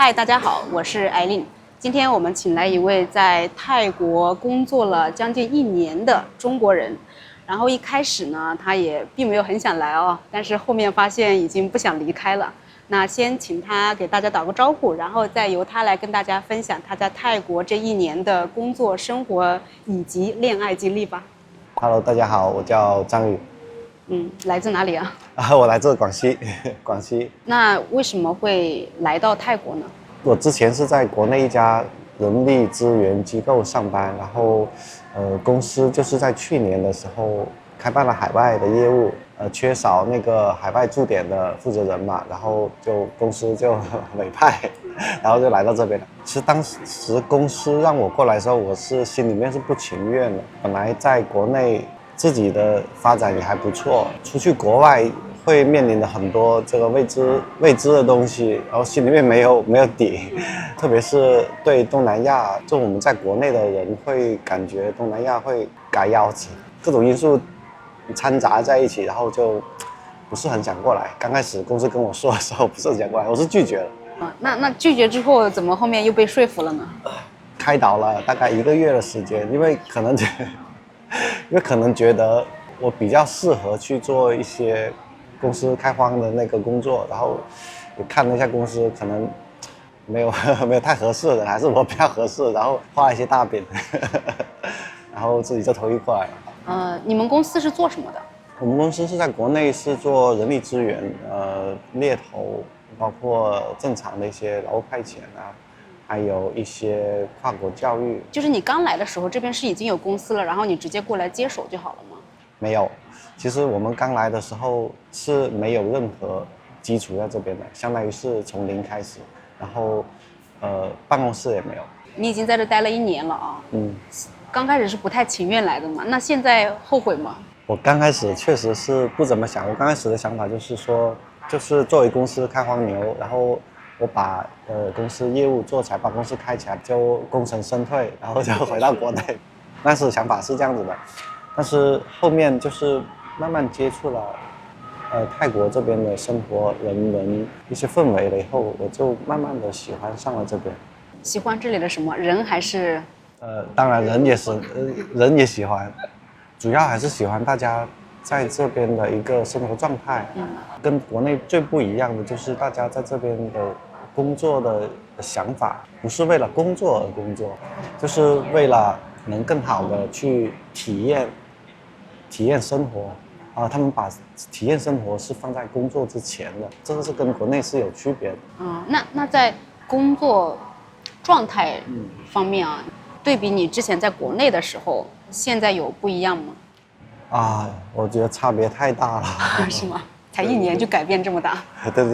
嗨，大家好，我是艾琳。今天我们请来一位在泰国工作了将近1年的中国人。然后一开始呢，他也并没有很想来哦，但是后面发现已经不想离开了。那先请他给大家打个招呼，然后再由他来跟大家分享他在泰国这1年的工作、生活以及恋爱经历吧。Hello， 大家好，我叫张宇。来自哪里啊？我来自广西，广西。那为什么会来到泰国呢？我之前是在国内一家人力资源机构上班，然后，公司就是在去年的时候开办了海外的业务，缺少那个海外驻点的负责人嘛，然后公司就委派，然后就来到这边了。其实当时公司让我过来的时候，我是心里面是不情愿的。本来在国内自己的发展也还不错，出去国外会面临的很多这个未知的东西，然后心里面没有底，特别是对东南亚，就我们在国内的人会感觉东南亚会改腰子，各种因素掺杂在一起，然后就不是很想过来。刚开始公司跟我说的时候不是很想过来，我是拒绝了。那拒绝之后，怎么后面又被说服了呢？开导了大概1个月的时间，因为可能觉得我比较适合去做一些公司开荒的那个工作，然后也看了一下公司，可能没有太合适的，还是我比较合适，然后画了一些大饼，然后自己就投递过来了。你们公司是做什么的？我们公司是在国内是做人力资源，猎头，包括正常的一些劳务派遣啊，还有一些跨国教育。就是你刚来的时候，这边是已经有公司了，然后你直接过来接手就好了吗？没有，其实我们刚来的时候是没有任何基础在这边的，相当于是从零开始，然后办公室也没有。你已经在这待了1年了啊。刚开始是不太情愿来的嘛，那现在后悔吗？我刚开始确实是不怎么想，我刚开始的想法就是说，就是作为公司开荒牛，然后我把公司业务做起来，把公司开起来，就功成身退，然后就回到国内。当时想法是这样子的，但是后面就是慢慢接触了泰国这边的生活、人文一些氛围了以后，我就慢慢的喜欢上了这边。喜欢这里的什么人还是？当然人也是，人也喜欢，主要还是喜欢大家在这边的一个生活状态。跟国内最不一样的就是大家在这边的工作的想法，不是为了工作而工作，就是为了能更好的去体验生活。他们把体验生活是放在工作之前的，这个是跟国内是有区别的。那在工作状态方面啊，对比你之前在国内的时候，现在有不一样吗？我觉得差别太大了。是吗？才1年就改变这么大？对，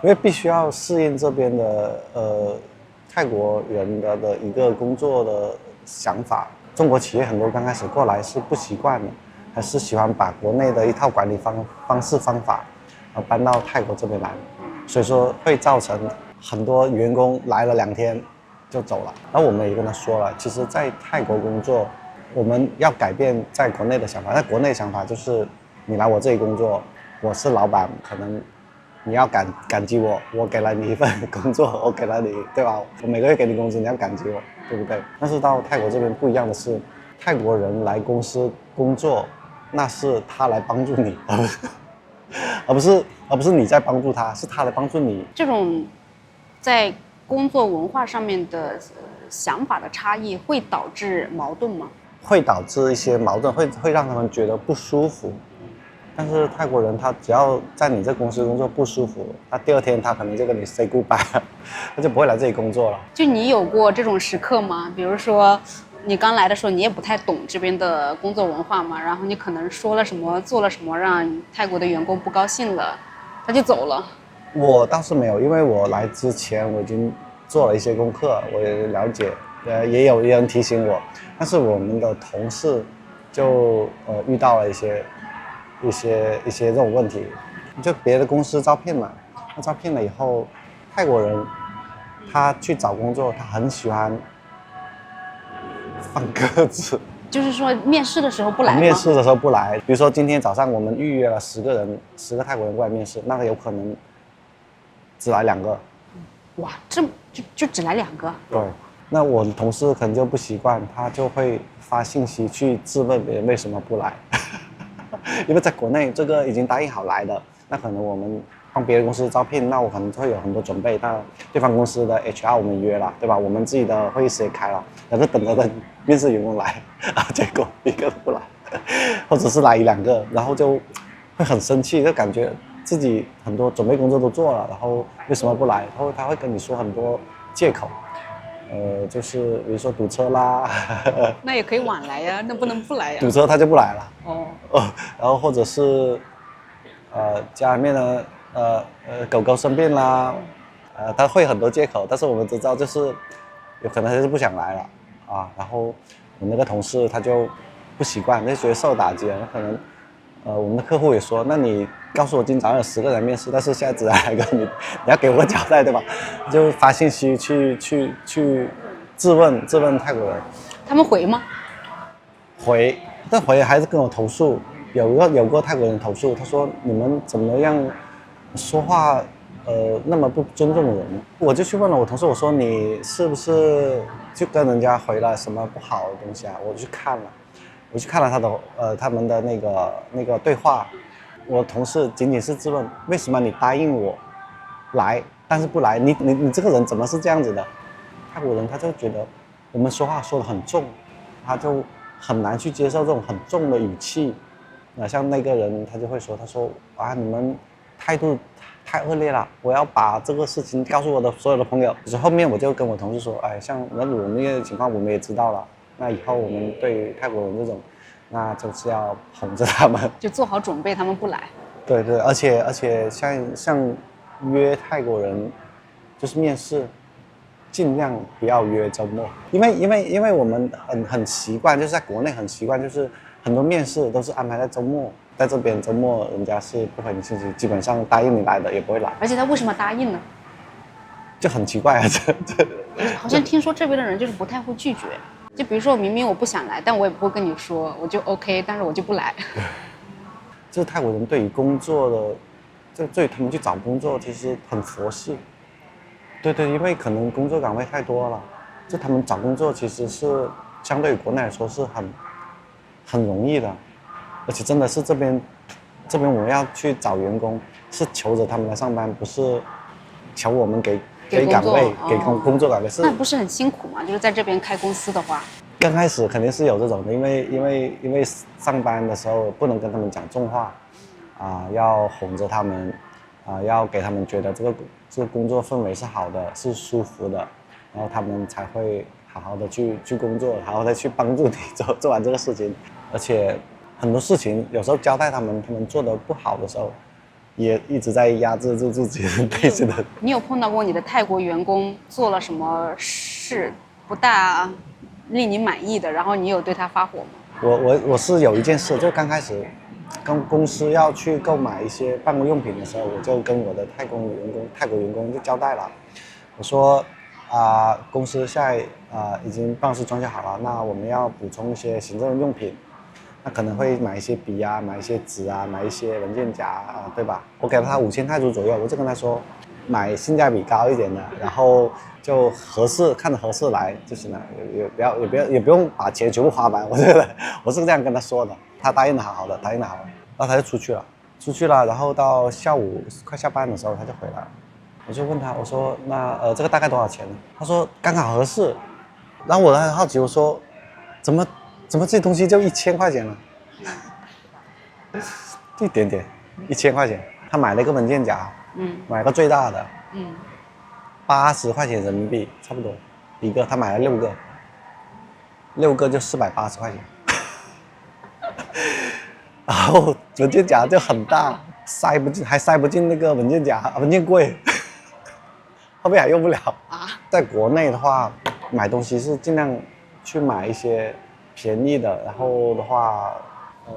因为必须要适应这边的泰国人的一个工作的想法。中国企业很多刚开始过来是不习惯的，还是喜欢把国内的一套管理方式方法，搬到泰国这边来，所以说会造成很多员工来了2天就走了。然后我们也跟他说了，其实在泰国工作，我们要改变在国内的想法。在国内想法就是你来我这里工作，我是老板，可能你要感激我，我给了你一份工作，我给了你，对吧？我每个月给你工资，你要感激我，对不对？但是到泰国这边不一样的是，泰国人来公司工作，那是他来帮助你，而不是你在帮助他，是他来帮助你。这种在工作文化上面的想法的差异会导致矛盾吗？会导致一些矛盾，会让他们觉得不舒服。但是泰国人他只要在你这公司工作不舒服，他第2天他可能就跟你 say goodbye 了，他就不会来这里工作了。就你有过这种时刻吗？比如说你刚来的时候你也不太懂这边的工作文化嘛，然后你可能说了什么做了什么让泰国的员工不高兴了，他就走了。我倒是没有，因为我来之前我已经做了一些功课，我也了解，也有人提醒我。但是我们的同事就遇到了一些这种问题，就别的公司招聘嘛，他招聘了以后，泰国人他去找工作，他很喜欢放鸽子。就是说面试的时候不来吗？面试的时候不来，比如说今天早上我们预约了10个泰国人过来面试，那个有可能只来2个，哇，这就只来2个？对，那我的同事可能就不习惯，他就会发信息去质问别人为什么不来。因为在国内这个已经答应好来的，那可能我们帮别的公司招聘，那我可能会有很多准备，那对方公司的 HR 我们约了，对吧？我们自己的会议室也开了，然后等着面试员工来，结果一个都不来，或者是来1-2个，然后就会很生气，就感觉自己很多准备工作都做了，然后为什么不来？然后他会跟你说很多借口。就是比如说堵车啦，那也可以晚来呀，那不能不来呀。堵车他就不来了。哦。然后或者是家里面的狗狗生病啦，他会很多借口，但是我们知道就是有可能他是不想来了啊。然后我那个同事他就不习惯，就觉得受打击了。可能我们的客户也说，那你告诉我今早上有10个人面试，但是现在只来1个，你要给我个交代，对吧？就发信息去质问泰国人。他们回吗？回，但回还是跟我投诉。有过泰国人投诉，他说你们怎么样说话那么不尊重人。我就去问了我同事，我说你是不是就跟人家回了什么不好的东西啊？我去看了他们的那个对话。我同事仅仅是质问，为什么你答应我来但是不来，你这个人怎么是这样子的？泰国人他就觉得我们说话说得很重，他就很难去接受这种很重的语气。像那个人他就会说，他说啊，你们态度太恶劣了，我要把这个事情告诉我的所有的朋友。就是后面我就跟我同事说，哎，像我那个情况我们也知道了，那以后我们对于泰国人这种，那就是要哄着他们，就做好准备他们不来。对对，而且像约泰国人就是面试，尽量不要约周末，因为我们很习惯，就是在国内很习惯，就是很多面试都是安排在周末，在这边周末人家是不回你信息，基本上答应你来的也不会来。而且他为什么答应呢？就很奇怪啊，好像听说这边的人就是不太会拒绝，就比如说明明我不想来，但我也不会跟你说，我就 OK， 但是我就不来。就是泰国人对于工作的，对于他们去找工作其实很佛系。对对，因为可能工作岗位太多了，就他们找工作其实是相对于国内来说是很容易的，而且真的是这边我们要去找员工，是求着他们来上班，不是求我们给岗位给工作岗位。是那不是很辛苦吗？就是在这边开公司的话。刚开始肯定是有这种的，因为上班的时候不能跟他们讲重话，要哄着他们，要给他们觉得这个工作氛围是好的，是舒服的，然后他们才会好好的去工作，好好的去帮助你做完这个事情。而且很多事情有时候交代他们做得不好的时候，也一直在压制住自己内心的。你有碰到过你的泰国员工做了什么事不大令你满意的，然后你有对他发火吗？我是有一件事，就刚开始跟公司要去购买一些办公用品的时候，我就跟我的泰国员工就交代了，我说公司现在已经办公室装修好了，那我们要补充一些行政用品，那可能会买一些笔啊，买一些纸啊，买一些文件夹对吧？我给了他5000泰铢左右，我就跟他说买性价比高一点的，然后就看着合适来就行了，也不用把钱全部花完。我觉得我是这样跟他说的，他答应的好好的，然后他就出去了，然后到下午快下班的时候他就回来了，我就问他，我说那这个大概多少钱呢？他说刚好合适，然后我很好奇，我说怎么这东西就1000块钱了？一点点，1000块钱，他买了一个文件夹，买个最大的，80块钱人民币差不多一个，他买了6个就480块钱，然后文件夹就很大，塞不进那个文件夹文件柜，后面还用不了在国内的话，买东西是尽量去买一些便宜的，然后的话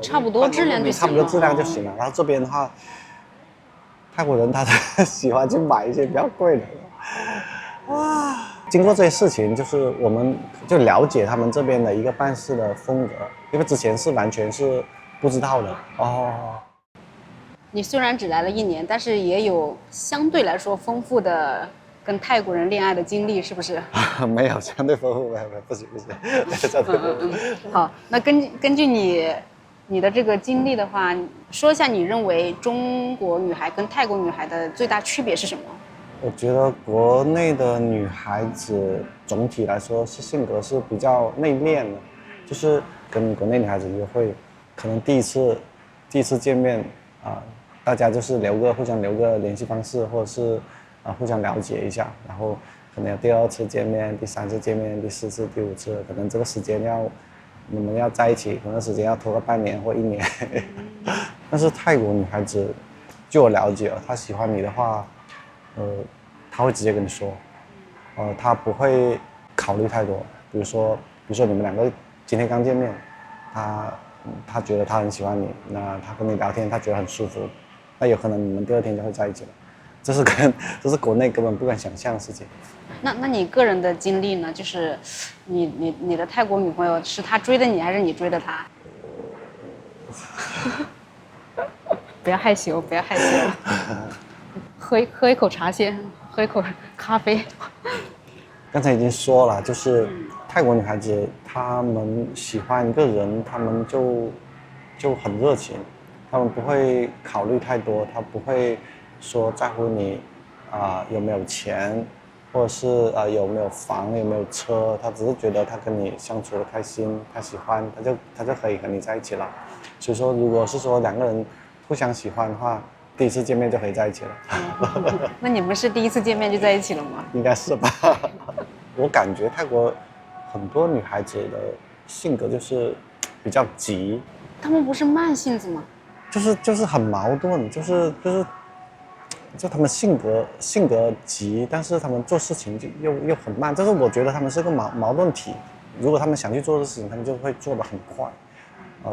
差不多质量就行了。然后这边的话，泰国人他喜欢去买一些比较贵的。经过这些事情，就是我们就了解他们这边的一个办事的风格，因为之前是完全是不知道的。你虽然只来了1年，但是也有相对来说丰富的跟泰国人恋爱的经历，是不是？没有，相对丰富，没有，不行，好，那根据你的这个经历的话，说一下你认为中国女孩跟泰国女孩的最大区别是什么？我觉得国内的女孩子总体来说是性格是比较内敛的，就是跟国内女孩子约会，可能第一次见面大家就是互相留个联系方式，或者是互相了解一下，然后可能有第2次见面、第3次见面、第4次、第5次，可能这个时间你们要在一起，可能时间要拖个半年或1年。但是泰国女孩子，据我了解，她喜欢你的话，她会直接跟你说，她不会考虑太多。比如说你们2个今天刚见面，她觉得她很喜欢你，那她跟你聊天，她觉得很舒服，那有可能你们第2天就会在一起了。这是国内根本不敢想象的事情。那你个人的经历呢？就是你的泰国女朋友是她追的你，还是你追的她？不要害羞，不要害羞。喝一口茶先，喝一口咖啡。刚才已经说了，就是泰国女孩子，她们喜欢一个人，她们就很热情，她们不会考虑太多，她不会说在乎你有没有钱，或者是有没有房有没有车，她只是觉得她跟你相处的开心，她喜欢，她就可以跟你在一起了。所以说，如果是说2个人互相喜欢的话，第1次见面就可以在一起了。那你们是第1次见面就在一起了吗？应该是吧。我感觉泰国很多女孩子的性格就是比较急。她们不是慢性子吗？就是很矛盾，就他们性格急，但是他们做事情就又很慢，就是我觉得他们是个矛盾体。如果他们想去做的事情，他们就会做得很快，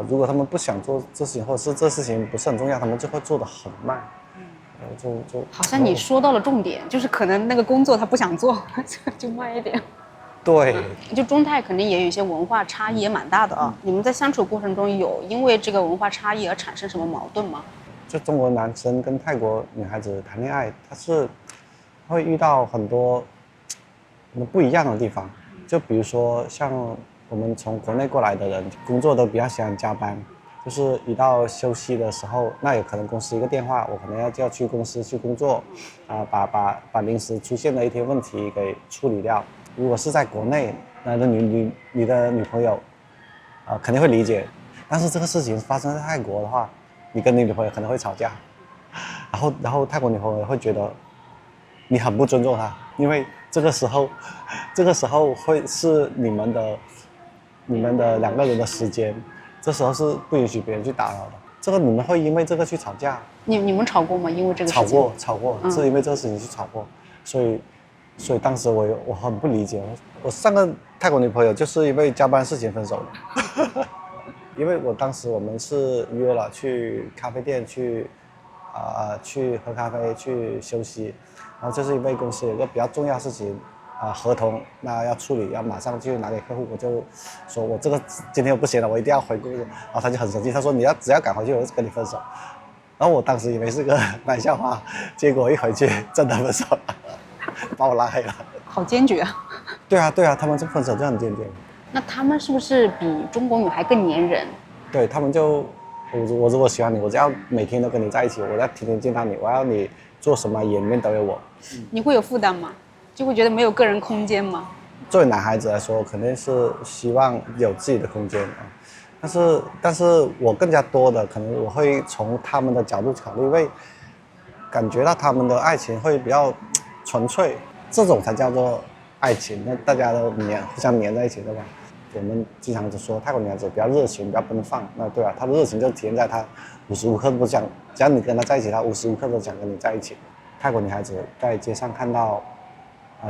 如果他们不想做这事情，或者是这事情不是很重要，他们就会做得很慢。好像你说到了重点，就是可能那个工作他不想做，就慢一点。对，就中泰肯定也有一些文化差异，也蛮大的啊。你们在相处过程中有因为这个文化差异而产生什么矛盾吗？就中国男生跟泰国女孩子谈恋爱，他会遇到很多不一样的地方。就比如说像我们从国内过来的人，工作都比较喜欢加班，就是一到休息的时候，那有可能公司一个电话，我可能就要去公司去工作，把临时出现的一些问题给处理掉。如果是在国内，那你的女朋友肯定会理解，但是这个事情发生在泰国的话，你跟你女朋友可能会吵架，然后泰国女朋友会觉得你很不尊重她，因为这个时候会是你们的2个人的时间，这时候是不允许别人去打扰的。这个你们会因为这个去吵架？你们吵过吗？因为这个事情？吵过，是因为这个事情去吵过，所以当时我很不理解。我上个泰国女朋友就是因为加班事情分手的。因为我们是约了去咖啡店去喝咖啡去休息，然后就是因为公司有个比较重要的事情合同那要处理，要马上去拿给客户，我就说我这个今天我不行了，我一定要回公司。然后他就很生气，他说只要赶回去我就跟你分手。然后我当时以为是个玩笑话，结果一回去真的分手了，把我拉黑了。好坚决啊！对啊，他们这分手就很坚决。那他们是不是比中国女孩更粘人？对，他们我如果喜欢你，我就要每天都跟你在一起，我要天天见到你，我要你做什么眼里面都有我。你会有负担吗？就会觉得没有个人空间吗？作为男孩子来说，肯定是希望有自己的空间但是我更加多的可能我会从他们的角度考虑，因为感觉到他们的爱情会比较纯粹，这种才叫做爱情。那大家都互相黏在一起，对吧？我们经常就说泰国女孩子比较热情，比较奔放。那对啊，她的热情就体现在她无时无刻都想，只要你跟她在一起，她无时无刻都想跟你在一起。泰国女孩子在街上看到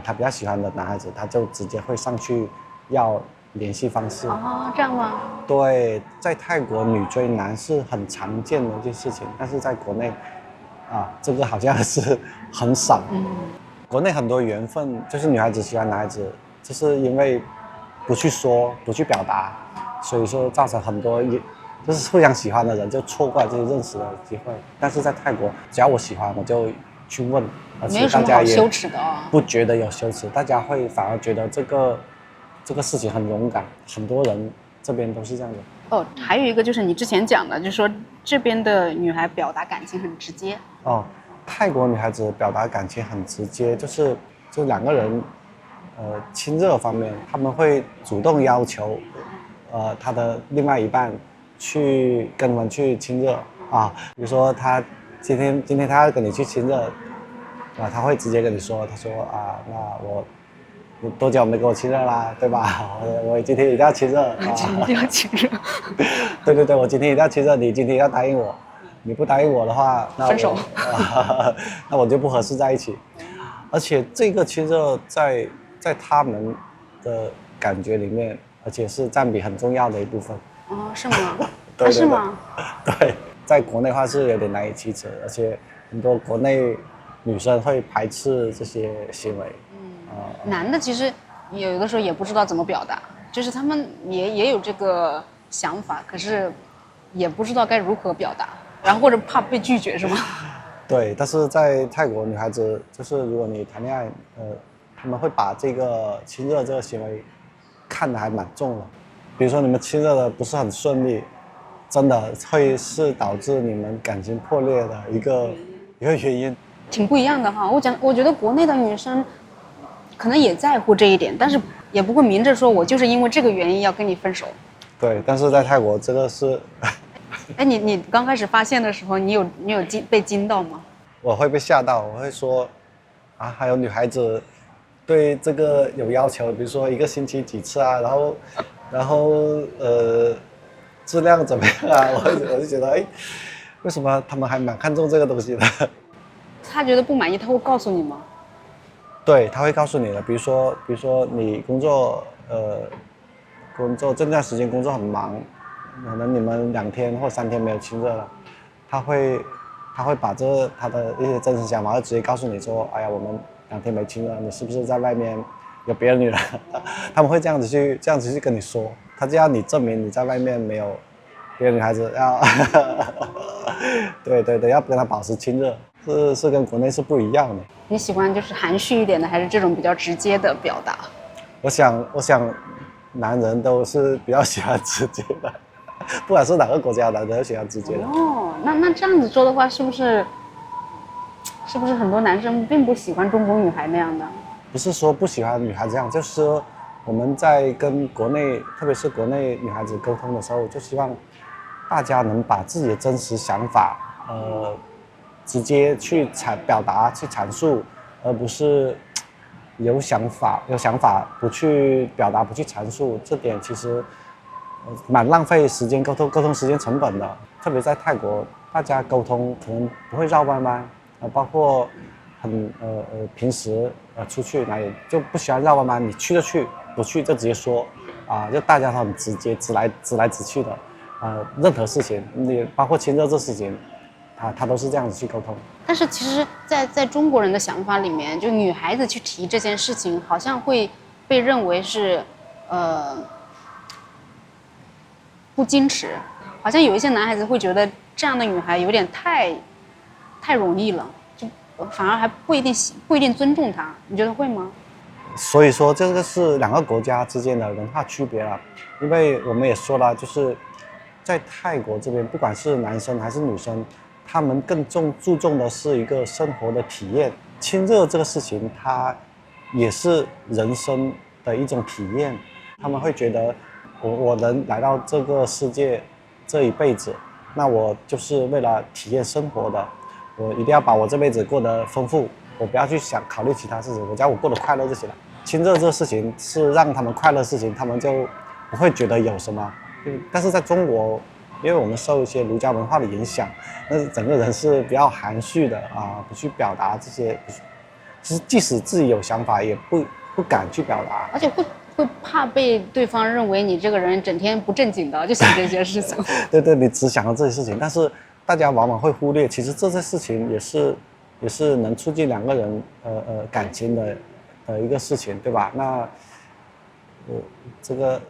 她比较喜欢的男孩子，她就直接会上去要联系方式。哦，这样吗？对，在泰国女追男是很常见的一件事情，但是在国内这个好像是很少。国内很多缘分就是女孩子喜欢男孩子，就是因为不去说不去表达，所以说造成很多就是互相喜欢的人就错过了这些认识的机会。但是在泰国，只要我喜欢我就去问，而没有什么且大家也好羞耻的哦。不觉得有羞耻，大家会反而觉得这个事情很勇敢，很多人这边都是这样的。哦，还有一个就是你之前讲的，就是说这边的女孩表达感情很直接。哦，泰国女孩子表达感情很直接，就两个人，亲热方面，他们会主动要求，他的另外一半去跟他们去亲热啊。比如说他今天他要跟你去亲热，啊，他会直接跟你说，他说啊，那你多久没跟我亲热啦，对吧？我今天一定要亲热，今天要亲热。对对对，我今天一定要亲热，你今天要答应我，你不答应我的话，那分手那我就不合适在一起。而且这个亲热在他们的感觉里面，而且是占比很重要的一部分。哦，是吗？对对对是吗？对，在国内话是有点难以启齿，而且很多国内女生会排斥这些行为。男的其实有的时候也不知道怎么表达，就是他们也有这个想法，可是也不知道该如何表达，然后或者怕被拒绝，是吗？对，但是在泰国女孩子，就是如果你谈恋爱，他们会把这个亲热这个行为看得还蛮重的。比如说你们亲热的不是很顺利，真的会是导致你们感情破裂的一个原因。挺不一样的哈。我觉得国内的女生可能也在乎这一点，但是也不会明着说我就是因为这个原因要跟你分手。对，但是在泰国这个是哎，你刚开始发现的时候，你有被惊到吗？我会被吓到，我会说，啊，还有女孩子对这个有要求，比如说1个星期几次啊，然后质量怎么样啊？我就觉得，哎，为什么他们还蛮看重这个东西的？他觉得不满意，他会告诉你吗？对，他会告诉你的，比如说你工作这段时间工作很忙，可能你们2天或3天没有亲热了，他会把他的一些真实想法会直接告诉你说，哎呀，我们2天没亲热，你是不是在外面有别的女人？他们会这样子去跟你说，他就要你证明你在外面没有别的女孩子，要对对对，要跟他保持亲热，是跟国内是不一样的。你喜欢就是含蓄一点的，还是这种比较直接的表达？我想，男人都是比较喜欢直接的，不管是哪个国家，男人都喜欢直接的。哦，那这样子说的话，是不是很多男生并不喜欢中国女孩那样的？不是说不喜欢女孩这样，就是说我们在跟国内，特别是国内女孩子沟通的时候，就希望大家能把自己的真实想法，直接去表达、去阐述，而不是有想法不去表达、不去阐述，这点其实蛮浪费时间沟通时间成本的。特别在泰国，大家沟通可能不会绕弯弯，包括平时出去哪里就不喜欢绕弯弯，你去就去，不去就直接说，就大家都很直接，直来直去的，任何事情，你包括亲热这事情。他都是这样子去沟通，但是其实在中国人的想法里面，就女孩子去提这件事情，好像会被认为是，不矜持，好像有一些男孩子会觉得这样的女孩有点太容易了，就反而还不一定尊重她，你觉得会吗？所以说这个是2个国家之间的文化区别了，因为我们也说了，就是在泰国这边，不管是男生还是女生。他们更注重的是一个生活的体验，亲热这个事情，它也是人生的一种体验。他们会觉得，我能来到这个世界这一辈子，那我就是为了体验生活的，我一定要把我这辈子过得丰富，我不要去考虑其他事情，我只要我过得快乐就行了。亲热这个事情是让他们快乐的事情，他们就不会觉得有什么。但是在中国。因为我们受一些儒家文化的影响，那整个人是比较含蓄的不去表达这些，其实即使自己有想法，也不敢去表达，而且会怕被对方认为你这个人整天不正经的，就想这些事情。对对，你只想到这些事情，但是大家往往会忽略，其实这些事情也是能促进2个人感情的一个事情，对吧？那这个。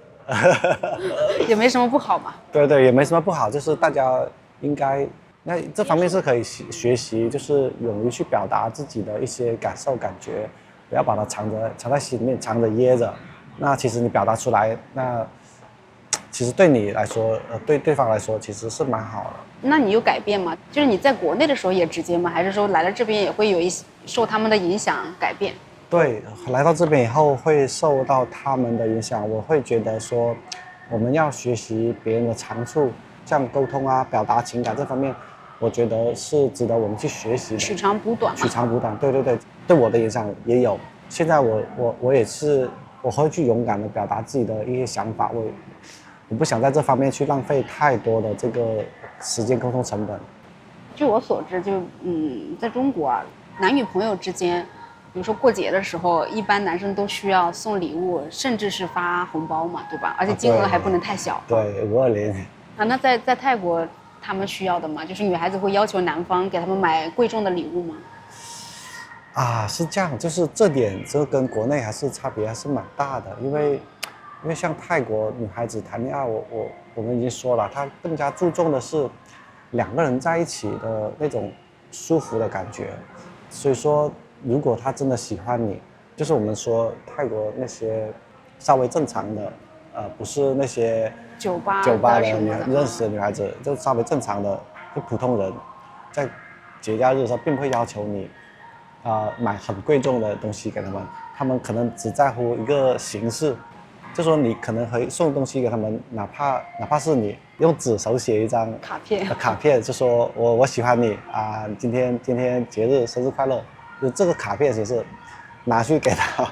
也没什么不好嘛。对对，也没什么不好，就是大家应该那这方面是可以学习，就是勇于去表达自己的一些感受感觉，不要把它藏在心里面，藏着掖着。那其实你表达出来，那其实对你来说，对对方来说其实是蛮好的。那你有改变吗？就是你在国内的时候也直接吗？还是说来了这边也会有一些受他们的影响改变？对，来到这边以后会受到他们的影响，我会觉得说，我们要学习别人的长处，像沟通啊、表达情感这方面，我觉得是值得我们去学习的。取长补短嘛。取长补短，对对对，对我的影响也有。现在我也是，我会去勇敢的表达自己的一些想法，我不想在这方面去浪费太多的这个时间沟通成本。据我所知，在中国啊，男女朋友之间，比如说过节的时候，一般男生都需要送礼物，甚至是发红包嘛，对吧？而且金额还不能太小。对，520。啊，那在泰国，他们需要的吗？就是女孩子会要求男方给他们买贵重的礼物吗？啊，是这样，就是这点，这跟国内还是差别还是蛮大的，因为像泰国女孩子谈恋爱，我们已经说了，她更加注重的是两个人在一起的那种舒服的感觉，所以说，如果她真的喜欢你，就是我们说泰国那些稍微正常的，不是那些酒吧的的认识的女孩子，就稍微正常的，就普通人，在节假日的时候并不会要求你。买很贵重的东西给他们，他们可能只在乎一个形式，就说你可能会送东西给他们，哪怕是你用纸手写一张卡片，就说我喜欢你啊，今天节日生日快乐，就这个卡片其实拿去给他，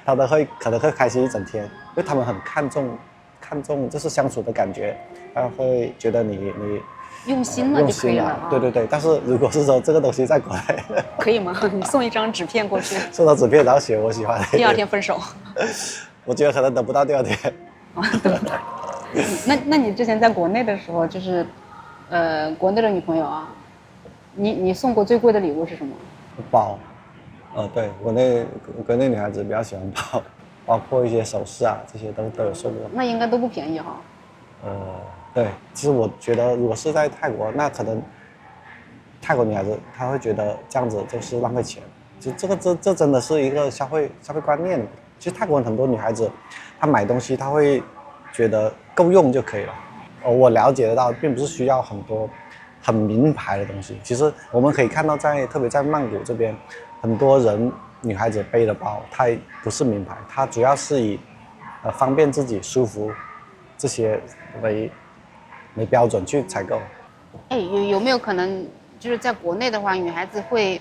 他可能会开心一整天，因为他们很看重就是相处的感觉，他会觉得你用心了就可以了。对对对，但是如果是说这个东西在国内，可以吗？你送一张纸片过去，送到纸片然后写我喜欢你，第二天分手。我觉得可能等不到第二天。那你之前在国内的时候，就是国内的女朋友啊，你送过最贵的礼物是什么？包，对，国内女孩子比较喜欢包，包括一些首饰啊，这些都有送过。那应该都不便宜哈。对，其实我觉得如果是在泰国，那可能泰国女孩子她会觉得这样子就是浪费钱，就这真的是一个消费观念。其实泰国很多女孩子，她买东西她会觉得够用就可以了。我了解得到，并不是需要很多很名牌的东西。其实我们可以看到特别在曼谷这边，很多人女孩子背的包，它不是名牌，它主要是以方便自己舒服这些为标准去采购。有没有可能就是在国内的话，女孩子会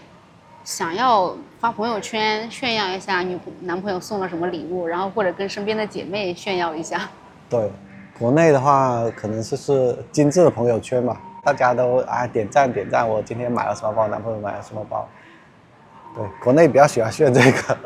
想要发朋友圈炫耀一下男朋友送了什么礼物，然后或者跟身边的姐妹炫耀一下？对，国内的话可能就是精致的朋友圈嘛，大家都点赞，我今天买了什么包，男朋友买了什么包。对，国内比较喜欢炫这个。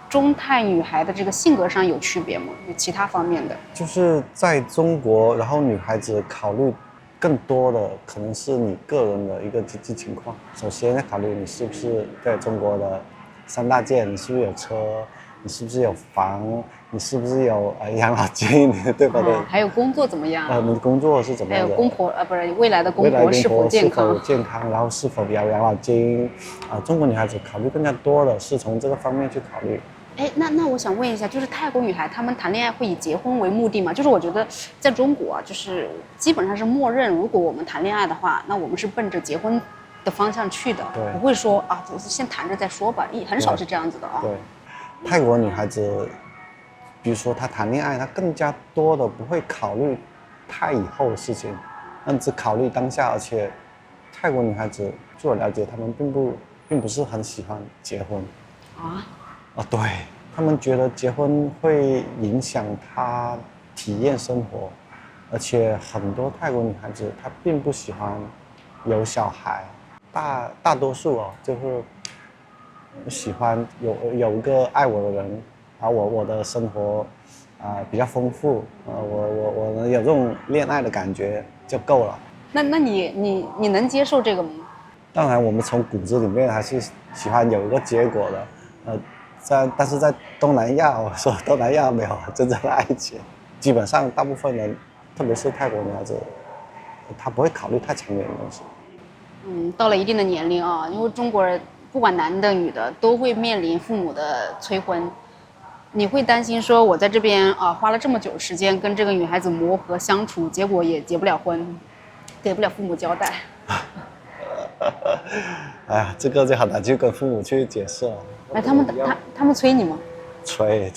中泰女孩的这个性格上有区别吗？有其他方面的？就是在中国，然后女孩子考虑更多的可能是你个人的一个经济情况。首先要考虑你是不是在中国的3大件，你是不是有车，你是不是有房，你是不是有养老金，对吧？对。还有工作怎么样？你的工作是怎么样的？还有不是未来的公婆是否健康？然后是否有养老金？中国女孩子考虑更加多的是从这个方面去考虑。那我想问一下，就是泰国女孩她们谈恋爱会以结婚为目的吗？就是我觉得在中国就是基本上是默认，如果我们谈恋爱的话，那我们是奔着结婚的方向去的，不会说先谈着再说吧，很少是这样子的啊。对，泰国女孩子，比如说她谈恋爱，她更加多的不会考虑太以后的事情，只考虑当下，而且泰国女孩子据我了解，她们并不是很喜欢结婚。对，他们觉得结婚会影响她体验生活，而且很多泰国女孩子她并不喜欢有小孩，大多数就是喜欢有一个爱我的人，然后我的生活比较丰富，我能有这种恋爱的感觉就够了。那你能接受这个吗？当然，我们从骨子里面还是喜欢有一个结果的，但是在东南亚，我说东南亚没有真正的爱情，基本上大部分人，特别是泰国女孩子，他不会考虑太长远的东西。到了一定的年龄啊，因为中国人不管男的女的都会面临父母的催婚，你会担心说我在这边花了这么久的时间跟这个女孩子磨合相处，结果也结不了婚，给不了父母交代。哎呀，这个就很难去跟父母去解释了。哎，他们催你吗？催，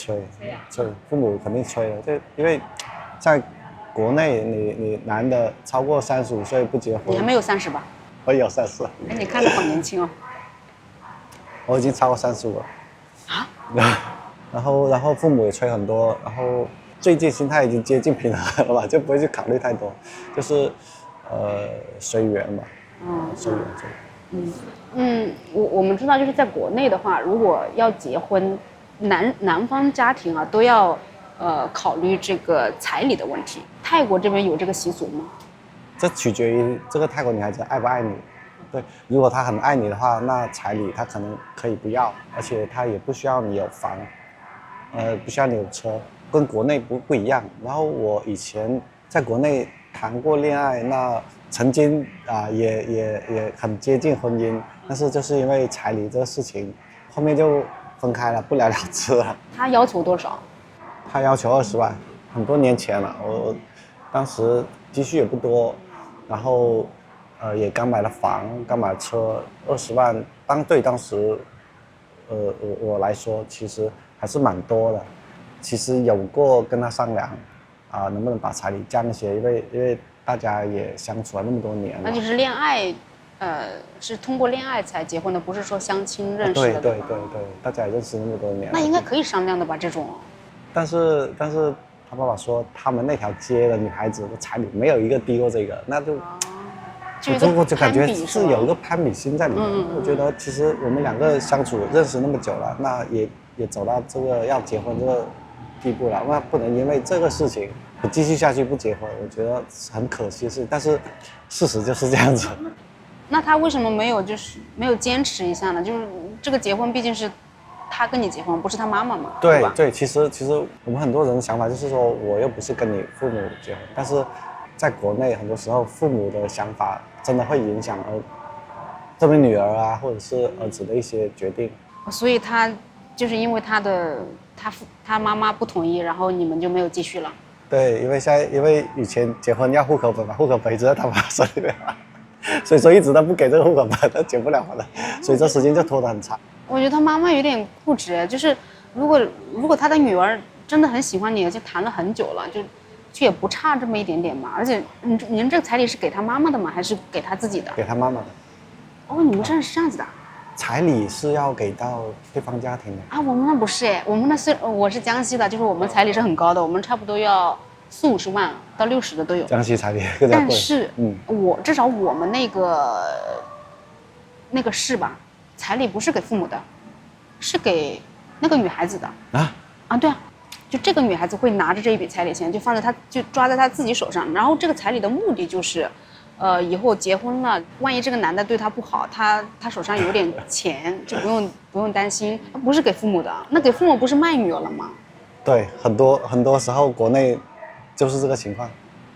父母肯定催的，就因为在国内你男的超过35岁不结婚，你还没有30吧？我有30。哎，你看着好年轻哦。我已经超过35了。啊？然后父母也催很多，然后最近心态已经接近平衡了吧，就不会去考虑太多，就是随缘嘛。随缘。我们知道，就是在国内的话，如果要结婚，男方家庭啊都要考虑这个彩礼的问题。泰国这边有这个习俗吗？这取决于这个泰国女孩子爱不爱你。对，如果她很爱你的话，那彩礼她可能可以不要，而且她也不需要你有房，不需要你有车，跟国内不一样。然后我以前在国内谈过恋爱，那曾经也很接近婚姻，但是就是因为彩礼这个事情，后面就分开了，不了了之了。他要求多少？他要求20万，很多年前了。我当时积蓄也不多，然后也刚买了房，刚买了车，20万当时我来说其实还是蛮多的。其实有过跟他商量能不能把彩礼降一些，因为大家也相处了那么多年了。那就是恋爱，是通过恋爱才结婚的，不是说相亲认识的。对，大家也认识那么多年了。那应该可以商量的吧？这种。但是他爸爸说，他们那条街的女孩子的彩礼没有一个低过这个，那就。我就感觉是有一个攀比心在里面。我觉得其实我们2个相处认识那么久了，那也走到这个要结婚这个地步了，那不能因为这个事情不继续下去不结婚，我觉得很可惜的事。但是事实就是这样子。那他为什么没有坚持一下呢？就是这个结婚毕竟是他跟你结婚，不是他妈妈嘛？对，其实我们很多人的想法就是说，我又不是跟你父母结婚，但是在国内很多时候父母的想法真的会影响这位女儿或者是儿子的一些决定。所以他就是因为他妈妈不同意，然后你们就没有继续了。对，因为以前结婚要户口本嘛，户口本一直在他妈手里面嘛，所以说一直都不给这个户口本，他结不了婚了，所以这时间就拖得很长。我觉得他妈妈有点固执，就是如果他的女儿真的很喜欢你，而且谈了很久了，就也不差这么一点点嘛。而且您这个彩礼是给他妈妈的吗？还是给他自己的？给他妈妈的。哦，你们这是这样子的。彩礼是要给到对方家庭的啊？我们那不是哎，我们那我是江西的，就是我们彩礼是很高的，我们差不多要40-50万到60的都有。江西彩礼更加贵。但是，至少我们那个市吧，彩礼不是给父母的，是给那个女孩子的。对啊，就这个女孩子会拿着这一笔彩礼钱，就抓在她自己手上，然后这个彩礼的目的就是。以后结婚了，万一这个男的对她不好，她手上有点钱，就不用担心，不是给父母的。那给父母不是卖女儿了吗？对，很多时候国内就是这个情况。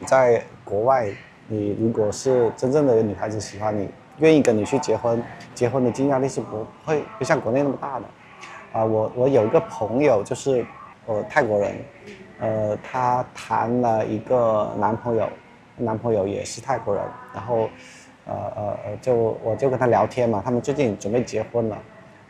在国外，你如果是真正的女孩子喜欢你，愿意跟你去结婚的竞争力是不像国内那么大的。我有一个朋友就是泰国人，他谈了一个男朋友也是泰国人，然后我就跟他聊天嘛，他们最近准备结婚了，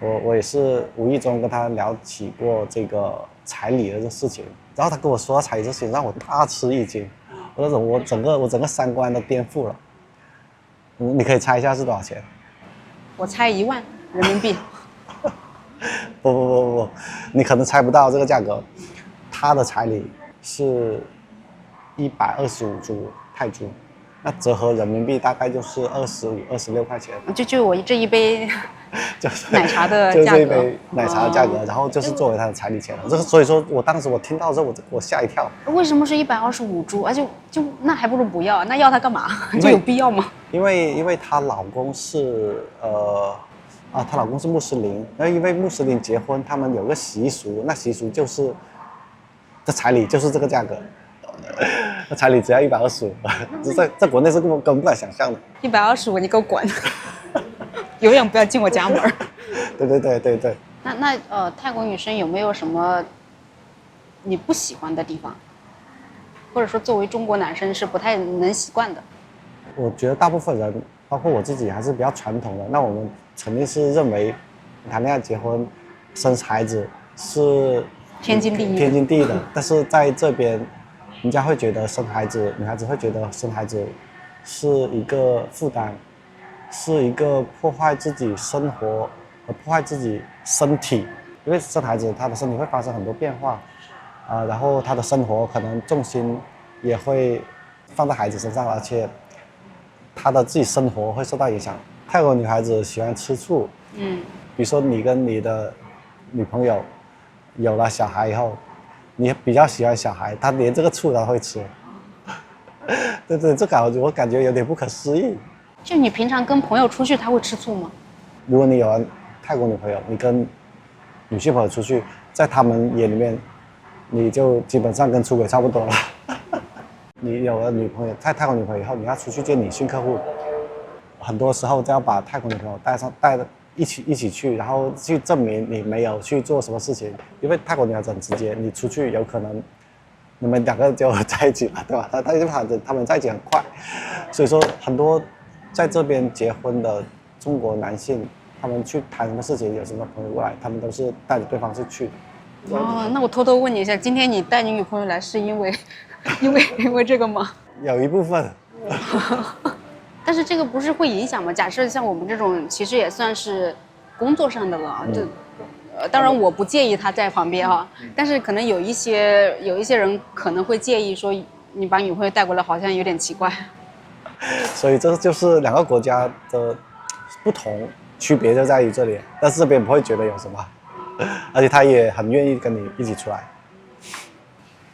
我也是无意中跟他聊起过这个彩礼的这事情，然后他跟我说彩礼这事情让我大吃一惊，我整个三观都颠覆了。你可以猜一下是多少钱？我猜1万人民币。不，你可能猜不到这个价格，他的彩礼是125铢泰铢，那折合人民币大概就是25-26块钱。就我这一杯就是奶茶的价格，就是这一杯奶茶的价格，然后就是作为他的彩礼钱了。这个所以说我当时我听到之后我吓一跳。为什么是125铢？就那还不如不要，那要它干嘛？就有必要吗？因为她老公是她老公是穆斯林，然后因为穆斯林结婚他们有个习俗，那习俗就是这彩礼就是这个价格。彩礼只要125，在国内是根本不敢想象的。125，你给我滚！永远不要进我家门。对。那泰国女生有没有什么你不喜欢的地方，或者说作为中国男生是不太能习惯的？我觉得大部分人，包括我自己，还是比较传统的。那我们肯定是认为，谈恋爱、结婚、生孩子是天经地义的。天经地义的。但是在这边，人家会觉得女孩子会觉得生孩子是一个负担，是一个破坏自己生活和破坏自己身体。因为生孩子，他的身体会发生很多变化，然后他的生活可能重心也会放在孩子身上，而且他的自己生活会受到影响。泰国女孩子喜欢吃醋，比如说你跟你的女朋友有了小孩以后，你比较喜欢小孩，她连这个醋都会吃。对，我感觉有点不可思议。就你平常跟朋友出去，他会吃醋吗？如果你有了泰国女朋友，你跟女性朋友出去，在他们眼里面，你就基本上跟出轨差不多了。你有了女朋友，泰国女朋友以后，你要出去见女性客户，很多时候就要把泰国女朋友带着一起去，然后去证明你没有去做什么事情。因为泰国女孩子很直接，你出去有可能你们两个就在一起了，对吧？他们在一起很快，所以说很多在这边结婚的中国男性，他们去谈什么事情，有什么朋友过来，他们都是带着对方去的。哦，那我偷偷问你一下，今天你带你女朋友来是因为这个吗？有一部分。但是这个不是会影响吗？假设像我们这种，其实也算是工作上的了，当然我不介意他在旁边哈，但是可能有一些人可能会介意说你把女朋友带过来好像有点奇怪。所以这就是两个国家的不同，区别就在于这里。但是这边不会觉得有什么，而且他也很愿意跟你一起出来。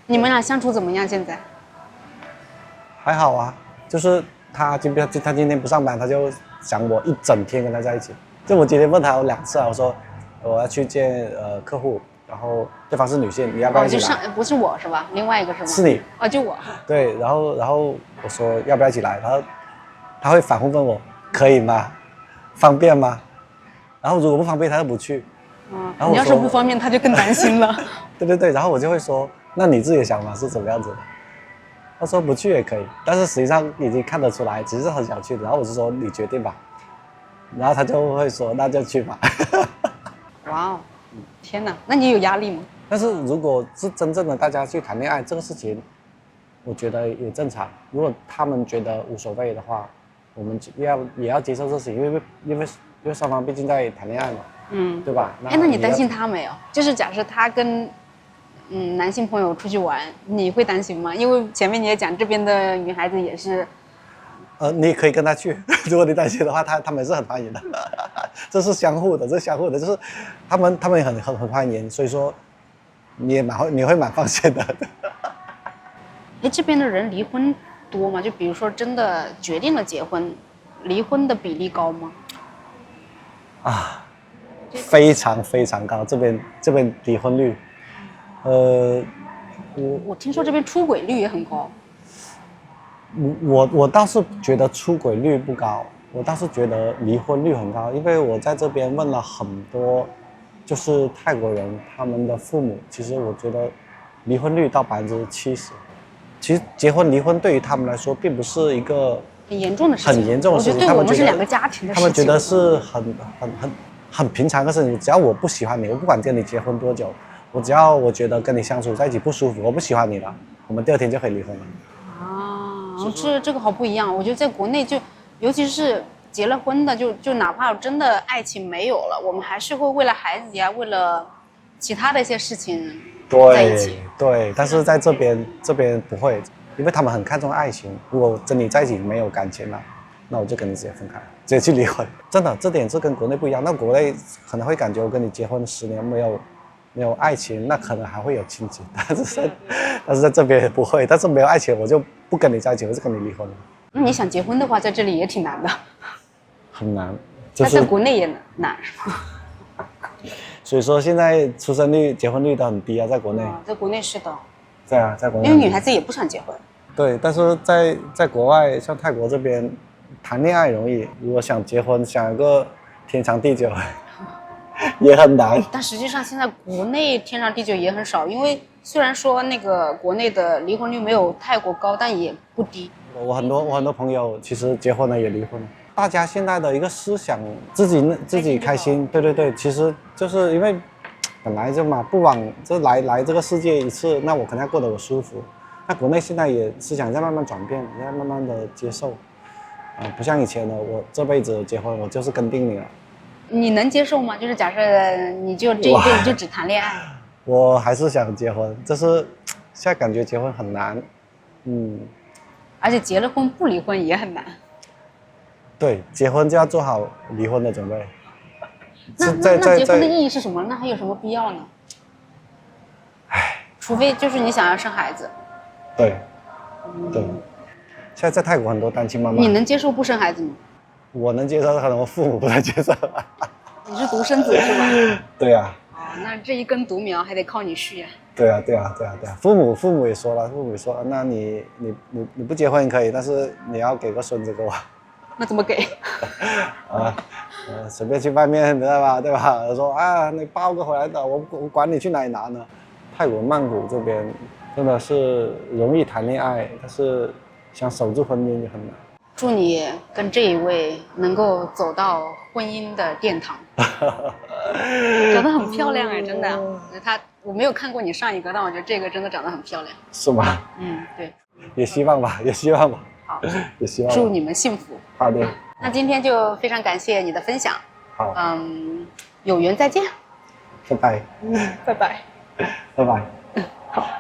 你们俩相处怎么样？现在？还好啊，就是他今天不上班，他就想我一整天跟他在一起。就我今天问他有2次啊，我说我要去见客户，然后对方是女性，你要不要一起来？不是我是吧？另外一个是吗？是你。就我。对，然后我说要不要一起来，然后他会反复问我可以吗？方便吗？然后如果不方便，他就不去。然后你要是不方便，他就更担心了。对，然后我就会说，那你自己的想法是怎么样子的？他说不去也可以，但是实际上已经看得出来，只是很想去的。然后我就说你决定吧，然后他就会说那就去吧。哇哦，天哪，那你有压力吗？但是如果是真正的大家去谈恋爱这个事情，我觉得也正常。如果他们觉得无所谓的话，我们也要接受这事情，因为双方毕竟在谈恋爱嘛，对吧？那你担心他没有？就是假设他跟男性朋友出去玩，你会担心吗？因为前面你也讲这边的女孩子也是，你也可以跟他去，如果你担心的话，他们是很欢迎的，这是相互的，就是他们也很欢迎，所以说你会蛮放心的。这边的人离婚多吗？就比如说真的决定了结婚，离婚的比例高吗？非常非常高，这边离婚率，我听说这边出轨率也很高。我倒是觉得出轨率不高，我倒是觉得离婚率很高，因为我在这边问了很多，就是泰国人他们的父母，其实我觉得离婚率到70%。其实结婚离婚对于他们来说并不是一个很严重的事情，很严重的事情，对我们是两个家庭的事情，他们觉得是很平常的事情。只要我不喜欢你，我不管跟你结婚多久，只要我觉得跟你相处在一起不舒服，我不喜欢你了，我们第2天就可以离婚了。这个好不一样。我觉得在国内尤其是结了婚的，就哪怕真的爱情没有了，我们还是会为了孩子呀，为了其他的一些事情在一起。对，但是在这边不会，因为他们很看重爱情。如果跟你在一起没有感情了，那我就跟你直接分开，直接去离婚。真的，这点是跟国内不一样。那国内可能会感觉我跟你结婚10年没有爱情，那可能还会有亲情，但是在这边也不会。但是没有爱情，我就不跟你在一起，我就跟你离婚了。那你想结婚的话，在这里也挺难的。很难，在国内也难是吗？所以说现在出生率、结婚率都很低啊，在国内。在国内是的。对啊，在国内。因为女孩子也不想结婚。对，但是在国外，像泰国这边，谈恋爱容易，如果想结婚，想有个天长地久，也很难。但实际上现在国内天长地久也很少，因为虽然说那个国内的离婚率没有泰国高，但也不低。我很多朋友其实结婚了也离婚了。大家现在的一个思想，自己开心，对对对，其实就是因为本来就嘛，不枉就来这个世界一次，那我肯定要过得我舒服。那国内现在也思想在慢慢转变，在慢慢的接受，不像以前的我这辈子结婚我就是跟定你了。你能接受吗？就是假设你就这一辈子就只谈恋爱，我还是想结婚，就是现在感觉结婚很难，而且结了婚不离婚也很难。对，结婚就要做好离婚的准备。那结婚的意义是什么？那还有什么必要呢？除非就是你想要生孩子。对，对。现在在泰国很多单亲妈妈。你能接受不生孩子吗？我能接受，可能我父母不能接受。你是独生子是吧？对呀。那这一根独苗还得靠你续啊。对啊。父母也说了，父母也说，那你不结婚可以，但是你要给个孙子给我。那怎么给？随便去外面，知道吧？对吧？说啊，你抱个回来的，我管你去哪里拿呢。泰国曼谷这边真的是容易谈恋爱，但是想守住婚姻就很难。祝你跟这一位能够走到婚姻的殿堂。长得很漂亮哎，真的。我没有看过你上一个，但我觉得这个真的长得很漂亮。是吗？对。也希望吧。好，也希望。祝你们幸福。好的。那今天就非常感谢你的分享。好。有缘再见。拜拜。拜拜。拜拜。好。